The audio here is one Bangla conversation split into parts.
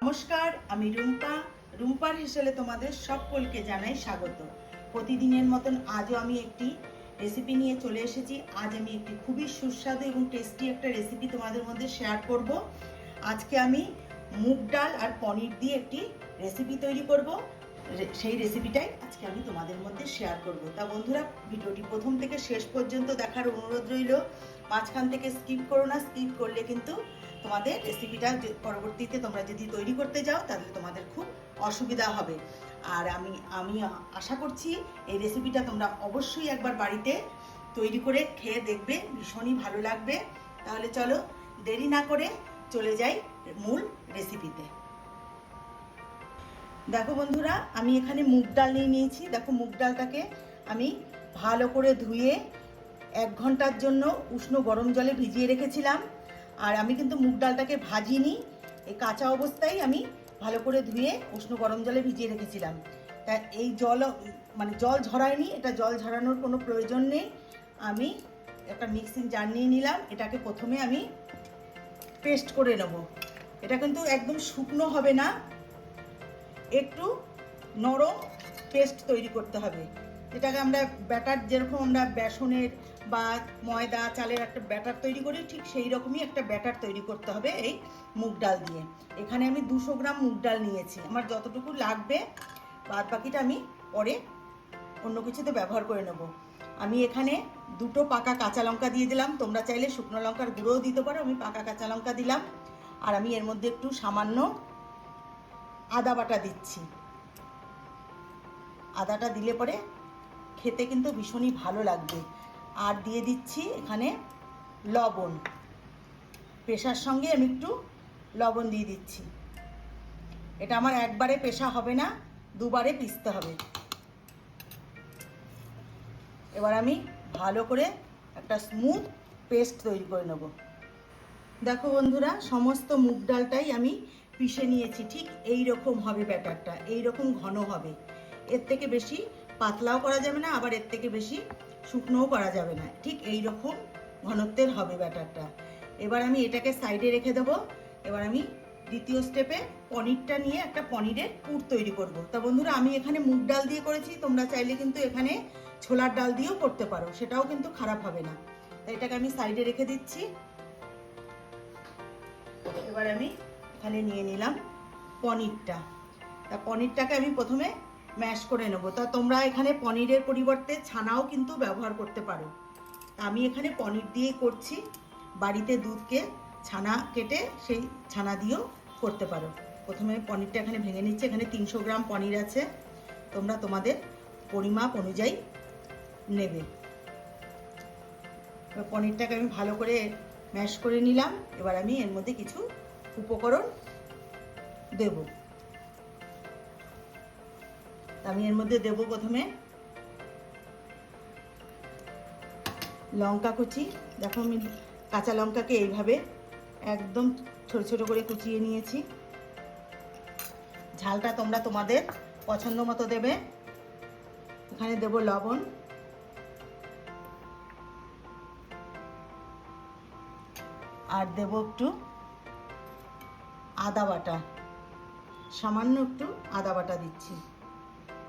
নমস্কার, আমি রুম্পা। রুম্পার হেসেলে তোমাদের সকলকে জানাই স্বাগত। প্রতিদিনের মতন আজও আমি একটি রেসিপি নিয়ে চলে এসেছি। আজ আমি একটি খুবই সুস্বাদু এবং টেস্টি একটা রেসিপি তোমাদের মধ্যে শেয়ার করব। আজকে আমি মুগ ডাল আর পনির দিয়ে একটি রেসিপি তৈরি করব। সেই রেসিপিটাই আজকে আমি তোমাদের মধ্যে শেয়ার করব। তা বন্ধুরা, ভিডিওটি প্রথম থেকে শেষ পর্যন্ত দেখার অনুরোধ রইল। মাঝখান থেকে স্কিপ করো না, স্কিপ করলে কিন্তু তোমাদের রেসিপিটা পরবর্তীতে তোমরা যদি তৈরি করতে যাও তাহলে তোমাদের খুব অসুবিধা হবে। আর আমি আশা করছি এই রেসিপিটা তোমরা অবশ্যই একবার বাড়িতে তৈরি করে খেয়ে দেখবে, ভীষণই ভালো লাগবে। তাহলে চলো দেরি না করে চলে যাই মূল রেসিপিতে। দেখো বন্ধুরা, আমি এখানে মুগ ডাল নিয়ে নিয়েছি। দেখো, মুগ ডালটাকে আমি ভালো করে ধুয়ে 1 ঘন্টার জন্য উষ্ণ গরম জলে ভিজিয়ে রেখেছিলাম। আর আমি কিন্তু মুগ ডালটাকে ভাজিনি, এই কাঁচা অবস্থায় আমি ভালো করে ধুয়ে উষ্ণ গরম জলে ভিজিয়ে রেখেছিলাম। তা এই জল জল ঝরায়নি, এটা জল ঝরানোর কোনো প্রয়োজন নেই। আমি একটা মিক্সিং জার নিয়ে নিলাম। এটাকে প্রথমে আমি পেস্ট করে নেব। এটা কিন্তু একদম শুকনো হবে না, একটু নরম পেস্ট তৈরি করতে হবে। এটাকে আমরা ব্যাটার, যেরকম আমরা বেসনের বা ময়দা চালের একটা ব্যাটার তৈরি করি, ঠিক সেই রকমই একটা ব্যাটার তৈরি করতে হবে এই মুগ ডাল দিয়ে। এখানে আমি 200 গ্রাম মুগ ডাল নিয়েছি। আমার যতটুকু লাগবে, বাদ বাকিটা আমি পরে অন্য কিছুতে ব্যবহার করে নেব। আমি এখানে 2টো পাকা কাঁচা লঙ্কা দিয়ে দিলাম। তোমরা চাইলে শুকনো লঙ্কার গুঁড়োও দিতে পারো, আমি পাকা কাঁচা লঙ্কা দিলাম। আর আমি এর মধ্যে একটু সামান্য আদা বাটা দিচ্ছি। আদাটা দিলে পরে খেতে কিন্তু ভীষণই ভালো লাগবে। আর দিয়ে দিচ্ছি এখানে লবণ। পেশার সঙ্গে আমি একটু লবণ দিয়ে দিচ্ছি। এটা আমার একবারে পেশা হবে না, দুবারে পিষতে হবে। এবার আমি ভালো করে একটা স্মুথ পেস্ট তৈরি করে নেব। দেখো বন্ধুরা, সমস্ত মুগ ডালটাই আমি পিষে নিয়েছি। ঠিক এই রকম হবে ব্যাটারটা, এই রকম ঘন হবে। এর থেকে বেশি পাতলাও করা যাবে না, আবার এর থেকে বেশি শুকনোও করা যাবে না। ঠিক এই রকম ঘনত্বের হবে ব্যাটারটা। এবার আমি এটাকে সাইডে রেখে দেবো। এবার আমি দ্বিতীয় স্টেপে পনিরটা নিয়ে একটা পনিরের পুর তৈরি করব। তা বন্ধুরা, আমি এখানে মুগ ডাল দিয়ে করেছি, তোমরা চাইলে কিন্তু এখানে ছোলার ডাল দিয়েও করতে পারো, সেটাও কিন্তু খারাপ হবে না। তাই এটাকে আমি সাইডে রেখে দিচ্ছি। এবার আমি এখানে নিয়ে নিলাম পনিরটা। তা পনিরটাকে আমি প্রথমে ম্যাশ করে নেব। তা তোমরা এখানে পনিরের পরিবর্তে ছানাও কিন্তু ব্যবহার করতে পারো। তা আমি এখানে পনির দিয়েই করছি। বাড়িতে দুধকে ছানা কেটে সেই ছানা দিয়েও করতে পারো। প্রথমে পনিরটা এখানে ভেঙে নিচ্ছি। এখানে 300 গ্রাম পনির আছে, তোমরা তোমাদের পরিমাপ অনুযায়ী নেবে। পনিরটাকে আমি ভালো করে ম্যাশ করে নিলাম। এবার আমি এর মধ্যে কিছু উপকরণ দেব। আমি এর মধ্যে দেব প্রথমে লঙ্কা কুচি। দেখো, আমি কাঁচা লঙ্কাকে এইভাবে একদম ছোট ছোট করে কুচিয়ে নিয়েছি। ঝালটা তোমরা তোমাদের পছন্দ মতো দেবে। এখানে দেব লবণ, আর দেব একটু আদা বাটা, সামান্য একটু আদা বাটা দিচ্ছি।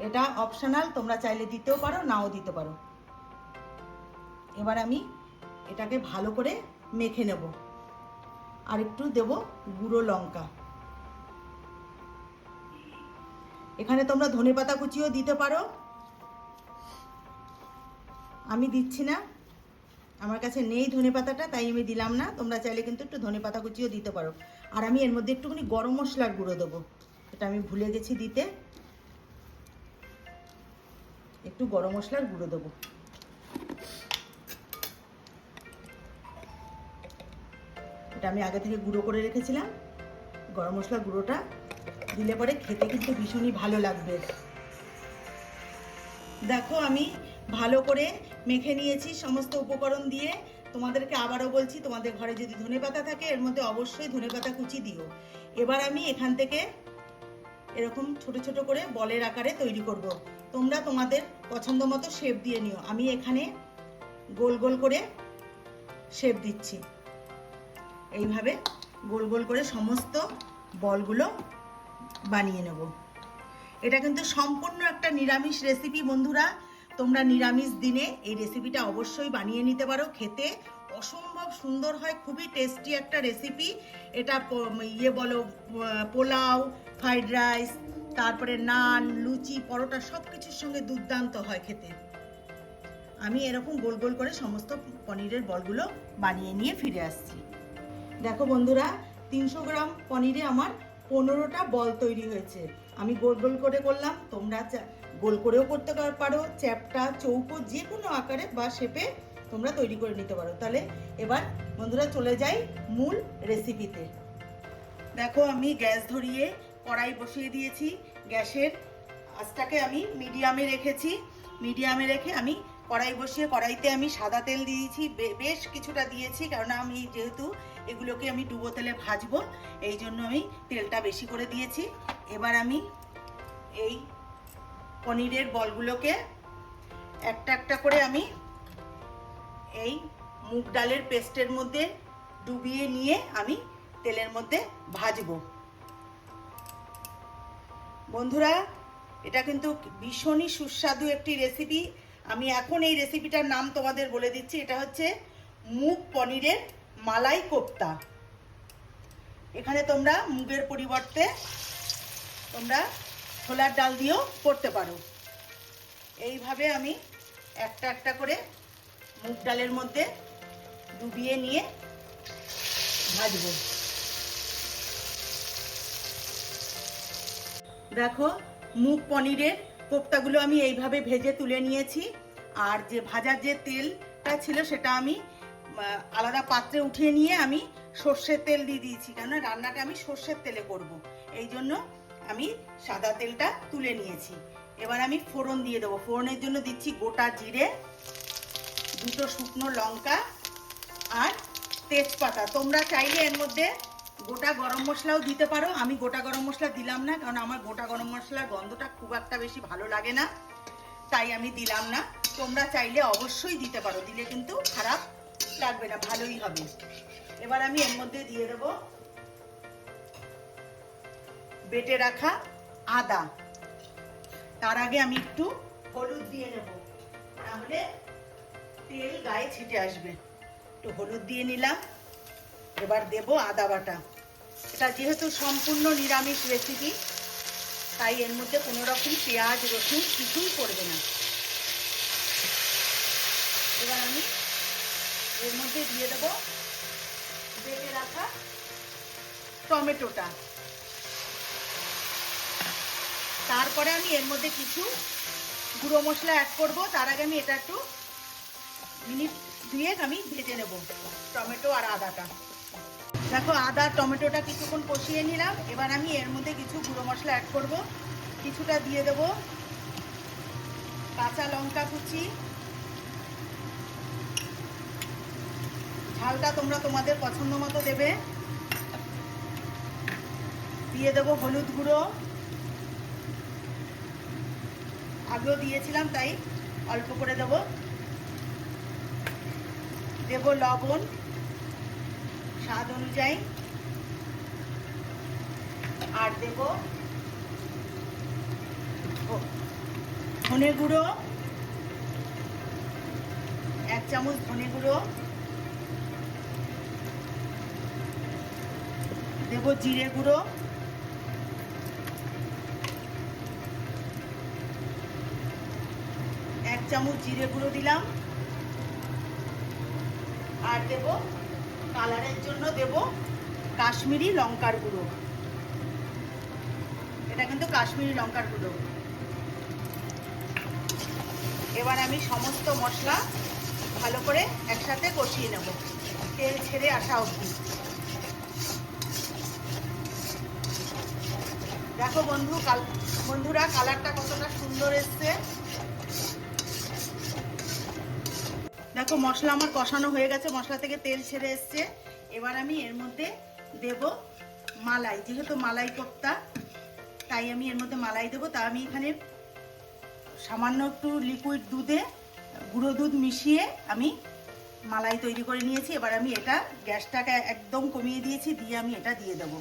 এটা অপশনাল, তোমরা চাইলে দিতেও পারো, নাও দিতে পারো। এবার আমি এটাকে ভালো করে মেখে নেব। আর একটু দেব গুঁড়ো লঙ্কা। এখানে তোমরা ধনেপাতা কুচিও দিতে পারো, আমি দিচ্ছি না, আমার কাছে নেই ধনেপাতাটা, তাই আমি দিলাম না। তোমরা চাইলে কিন্তু একটু ধনেপাতা কুচিও দিতে পারো। আর আমি এর মধ্যে একটুখানি গরম মশলার গুঁড়ো দেবো, এটা আমি ভুলে গেছি দিতে। একটু গরম মশলার গুঁড়ো দেবো। এটা আমি আগে থেকে গুঁড়ো করে রেখেছিলাম। গরম মশলার গুঁড়োটা দিলে পরে খেতে কিন্তু ভীষণই ভালো লাগবে। দেখো, আমি ভালো করে মেখে নিয়েছি সমস্ত উপকরণ দিয়ে। তোমাদেরকে আবারও বলছি, তোমাদের ঘরে যদি ধনেপাতা থাকে এর মধ্যে অবশ্যই ধনেপাতা কুচি দিও। এবার আমি এখান থেকে এরকম ছোট ছোট করে বলের আকারে তৈরি করব। তোমরা তোমাদের পছন্দ মতো শেপ দিয়ে নিও। আমি এখানে গোল গোল করে শেপ দিচ্ছি। এইভাবে গোল গোল করে সমস্ত বলগুলো বানিয়ে নেব। এটা কিন্তু সম্পূর্ণ একটা নিরামিষ রেসিপি বন্ধুরা। তোমরা নিরামিষ দিনে এই রেসিপিটা অবশ্যই বানিয়ে নিতে পারো। খেতে অসম্ভব সুন্দর হয়, খুবই টেস্টি একটা রেসিপি এটা। বলো পোলাও, ফ্রাইড রাইস, তারপরে নান, লুচি, পরোটা সব কিছুর সঙ্গে দুর্দান্ত হয় খেতে। আমি এরকম গোল গোল করে সমস্ত পনিরের বলগুলো বানিয়ে নিয়ে ফিরে আসছি। দেখো বন্ধুরা, 300 গ্রাম পনিরে আমার 15টা বল তৈরি হয়েছে। আমি গোল গোল করে করলাম, তোমরা গোল করেও করতে পারো, চ্যাপটা, চৌকো, যে কোনো আকারে বা শেপে তোমরা তৈরি করে নিতে পারো। তাহলে এবার বন্ধুরা চলে যাই মূল রেসিপিতে। দেখো আমি গ্যাস ধরিয়ে কড়াই বসিয়ে দিয়েছি। গ্যাসের আঁচটাকে আমি মিডিয়ামে রেখেছি। মিডিয়ামে রেখে আমি কড়াই বসিয়ে কড়াইতে আমি সাদা তেল দিয়েছি, বেশ কিছুটা দিয়েছি, কারণ আমি যেহেতু এগুলোকে আমি ডুবো তেলে ভাজবো, এই জন্য আমি তেলটা বেশি করে দিয়েছি। এবার আমি এই পনিরের বলগুলোকে একটা একটা করে আমি এই মুগ ডালের পেস্টের মধ্যে ডুবিয়ে নিয়ে আমি তেলের মধ্যে ভাজবো। বন্ধুরা, এটা কিন্তু ভীষণই সুস্বাদু একটি রেসিপি। আমি এখন এই রেসিপিটার নাম তোমাদের বলে দিচ্ছি। এটা হচ্ছে মুগ পনিরের মালাই কোপ্তা। এখানে তোমরা মুগের পরিবর্তে তোমরা ছোলার ডাল দিয়েও করতে পারো। এইভাবে আমি একটা একটা করে মুগ ডালের মধ্যে ডুবিয়ে নিয়ে ভাজবো। দেখো মুগ পনিরের কোপ্তাগুলো আমি এইভাবে ভেজে তুলে নিয়েছি। আর যে ভাজার যে তেলটা ছিল সেটা আমি আলাদা পাত্রে উঠিয়ে নিয়ে আমি সর্ষের তেল দিয়ে দিয়েছি, কারণ রান্নাটা আমি সর্ষের তেলে করব। এই জন্য আমি সাদা তেলটা তুলে নিয়েছি। এবার আমি ফোড়ন দিয়ে দেবো। ফোড়নের জন্য দিচ্ছি গোটা জিরে, 2টো শুকনো লঙ্কা আর তেজপাতা। তোমরা চাইলে এর মধ্যে গোটা গরম মশলাও দিতে পারো। আমি গোটা গরম মশলা দিলাম না, কারণ আমার গোটা গরম মশলার গন্ধটা খুব একটা বেশি ভালো লাগে না, তাই আমি দিলাম না। তোমরা চাইলে অবশ্যই দিতে পারো, দিলে কিন্তু খারাপ লাগবে না, ভালোই হবে। এবার আমি এর মধ্যে দিয়ে দেব বেটে রাখা আদা। তার আগে আমি একটু হলুদ দিয়ে নেব, তাহলে তেল গায়ে ছিটে আসবে। একটু হলুদ দিয়ে নিলাম। এবার দেব আদা বাটা। এটা যেহেতু সম্পূর্ণ নিরামিষ রেসিপি, তাই এর মধ্যে কোনো রকম পেঁয়াজ রসুন কিছুই পড়বে না। এবার আমি এর মধ্যে দিয়ে দেব বেটে রাখা টমেটোটা। তারপরে আমি এর মধ্যে কিছু গুঁড়ো মশলা অ্যাড করব। তার আগে আমি এটা একটু মিনিট 2 আমি ভেজে নেব টমেটো আর আদাটা। দেখো আদা টমেটোটা কিছুক্ষণ কষিয়ে নিলাম। এবার আমি এর মধ্যে কিছু গুঁড়ো মশলা অ্যাড করব। কিছুটা দিয়ে দেব কাঁচা লঙ্কা কুচি, ঝালটা তোমরা তোমাদের পছন্দ মতো দেবে। দিয়ে দেব হলুদ গুঁড়ো, আগেও দিয়েছিলাম তাই অল্প করে দেব। দেব লবণ স্বাদ অনুযায়ী, আর দেব ধনে গুঁড়ো, 1 চামচ ধনে গুঁড়ো দেব, জিরে গুঁড়ো, 1 চামচ জিরে গুঁড়ো দিলাম। আর দেব কালারের জন্য দেব কাশ্মীরি লঙ্কার গুঁড়ো। এটা কিন্তু কাশ্মীরি লঙ্কার গুঁড়ো। এবার আমি সমস্ত মশলা ভালো করে একসাথে কষিয়ে নেব, তেল ছেড়ে আসা অবধি। দেখো বন্ধুরা কালারটা কতটা সুন্দর এসছে। দেখো মশলা আমার কষানো হয়ে গেছে, মশলা থেকে তেল ছেড়ে এসছে। এবার আমি এর মধ্যে দেব মালাই। যেহেতু মালাই কোপ্তা, তাই আমি এর মধ্যে মালাই দেবো। তা আমি এখানে সামান্য একটু লিকুইড দুধে গুঁড়ো দুধ মিশিয়ে আমি মালাই তৈরি করে নিয়েছি। এবার আমি এটা গ্যাসটাকে একদম কমিয়ে দিয়েছি, দিয়ে আমি এটা দিয়ে দেবো।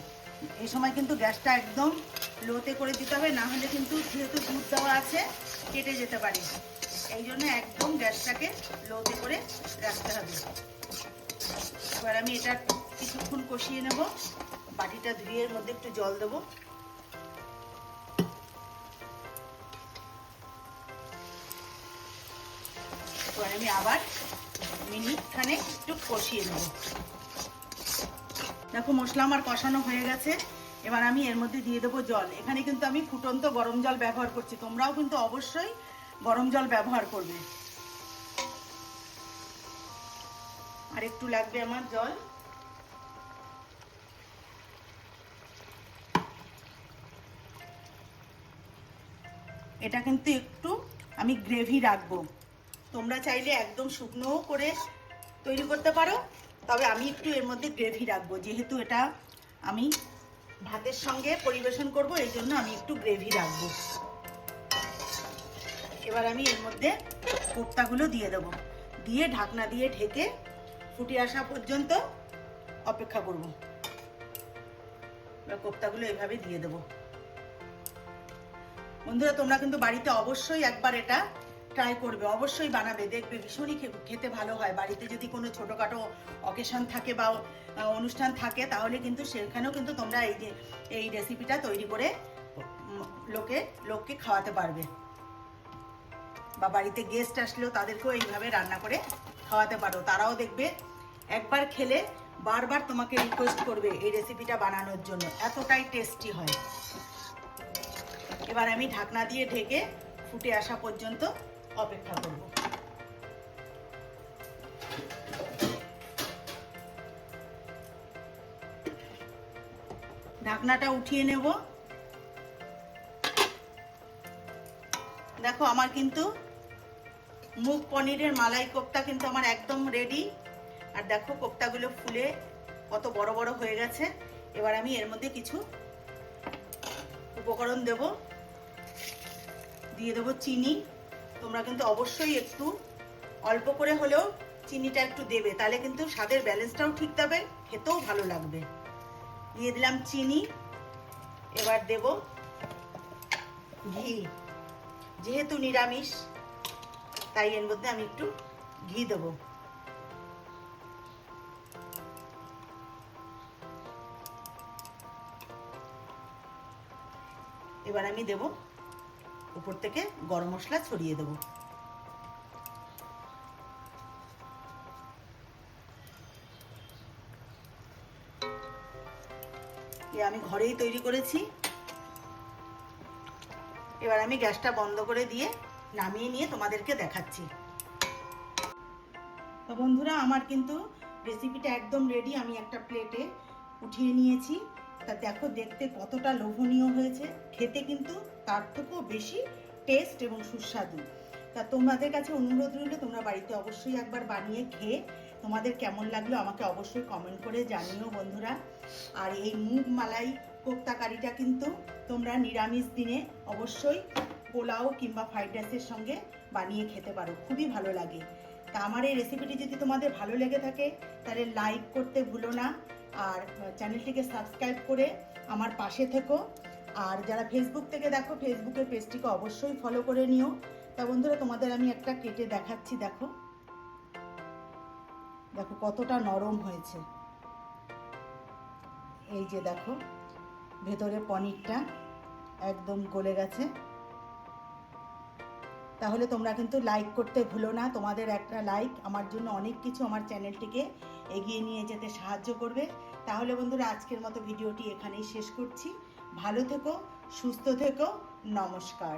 এই সময় কিন্তু গ্যাসটা একদম লোতে করে দিতে হবে, না হলে কিন্তু যেহেতু দুধ দেওয়া আছে কেটে যেতে পারে। এই জন্য একদম গ্যাসটাকে লোতে করে রাখতে হবে। এবার আমি এটা কিছুক্ষণ কষিয়ে নেব। বাটিটা ধুয়ে এর মধ্যে একটু জল দেবো। এবার আমি আবার মিনিট খানেক একটু কষিয়ে নেব। দেখো মশলা আমার কষানো হয়ে গেছে। এবার আমি এর মধ্যে দিয়ে দেবো জল। এখানে কিন্তু আমি ফুটন্ত গরম জল ব্যবহার করছি, তোমরাও কিন্তু অবশ্যই গরম জল ব্যবহার করবে। আর একটু লাগবে আমার জল। এটা কিন্তু একটু আমি গ্রেভি রাখবো, তোমরা চাইলে একদম শুকনোও করে তৈরি করতে পারো, তবে আমি একটু এর মধ্যে গ্রেভি রাখবো, যেহেতু এটা আমি ভাতের সঙ্গে পরিবেশন করব, এই জন্য আমি একটু গ্রেভি রাখবো। এবার আমি এর মধ্যে কোপ্তাগুলো দিয়ে দেবো, দিয়ে ঢাকনা দিয়ে ঢেকে ফুটে আসা পর্যন্ত অপেক্ষা করব। এবার কোপ্তাগুলো এভাবে দিয়ে দেবো। বন্ধুরা তোমরা কিন্তু বাড়িতে অবশ্যই একবার এটা ট্রাই করবে, অবশ্যই বানাবে, দেখবে ভীষণই খেতে ভালো হয়। বাড়িতে যদি কোনো ছোটোখাটো অকেশন থাকে বা অনুষ্ঠান থাকে, তাহলে কিন্তু সেখানেও কিন্তু তোমরা এই রেসিপিটা তৈরি করে লোককে খাওয়াতে পারবে, বা বাড়িতে গেস্ট আসলেও তাদেরকেও এইভাবে রান্না করে খাওয়াতে পারো। তারাও দেখবে একবার খেলে বারবার তোমাকে রিকোয়েস্ট করবে এই রেসিপিটা বানানোর জন্য, এতটাই টেস্টি হয়। এবার আমি ঢাকনা দিয়ে ঢেকে ফুটে আসা পর্যন্ত অপেক্ষা করব। ঢাকনাটা উঠিয়ে নেব। দেখো আমার কিন্তু মুগ পনিরের মালাই কোপ্তা কিন্তু আমার একদম রেডি। আর দেখো কোপ্তাগুলো ফুলে কত বড় বড় হয়ে গেছে। এবার আমি এর মধ্যে কিছু উপকরণ দেব। দিয়ে দেবো চিনি। তোমরা কিন্তু অবশ্যই একটু অল্প করে হলেও চিনিটা একটু দেবে, তাহলে কিন্তু স্বাদের ব্যালেন্সটাও ঠিক থাকবে, খেতেও ভালো লাগবে। দিয়ে দিলাম চিনি। এবার দেব ঘি, যেহেতু নিরামিষ তাই এর মধ্যে আমি একটু ঘি দেব। এবার আমি দেব উপর থেকে গরম মশলা ছড়িয়ে দেব। আমি ঘরেই তৈরি করেছি। এবার আমি গ্যাসটা বন্ধ করে দিয়ে নামিয়ে নিয়ে তোমাদেরকে দেখাচ্ছি। তো বন্ধুরা আমার কিন্তু রেসিপিটা একদম রেডি। আমি একটা প্লেটে উঠিয়ে নিয়েছি। তা দেখো দেখতে কতটা লোভনীয় হয়েছে, খেতে কিন্তু তার থেকেও বেশি টেস্ট এবং সুস্বাদু। তা তোমাদের কাছে অনুরোধ রইল, তোমরা বাড়িতে অবশ্যই একবার বানিয়ে খেয়ে তোমাদের কেমন লাগলো আমাকে অবশ্যই কমেন্ট করে জানিও বন্ধুরা। আর এই মুগ মালাই কোপ্তা কারিটা কিন্তু তোমরা নিরামিষ দিনে অবশ্যই পোলাও কিংবা ফ্রাইড রাইসের সঙ্গে বানিয়ে খেতে পারো, খুবই ভালো লাগে। তা আমার এই রেসিপিটি যদি তোমাদের ভালো লেগে থাকে তাহলে লাইক করতে ভুলো না, আর চ্যানেলটিকে সাবস্ক্রাইব করে আমার পাশে থেকো। আর যারা ফেসবুক থেকে দেখো, ফেসবুকের পেজটিকে অবশ্যই ফলো করে নিও। তা বন্ধুরা তোমাদের আমি একটা কেটে দেখাচ্ছি। দেখো দেখো কতটা নরম হয়েছে। এই যে দেখো ভেতরে পনিরটা একদম গলে গেছে। তাহলে তোমরা কিন্তু লাইক করতে ভুলো না, তোমাদের একটা লাইক আমার জন্য অনেক কিছু, আমার চ্যানেলটিকে এগিয়ে নিয়ে যেতে সাহায্য করবে। তাহলে বন্ধুরা আজকের মতো ভিডিওটি এখানেই শেষ করছি। ভালো থেকো, সুস্থ থেকো, নমস্কার।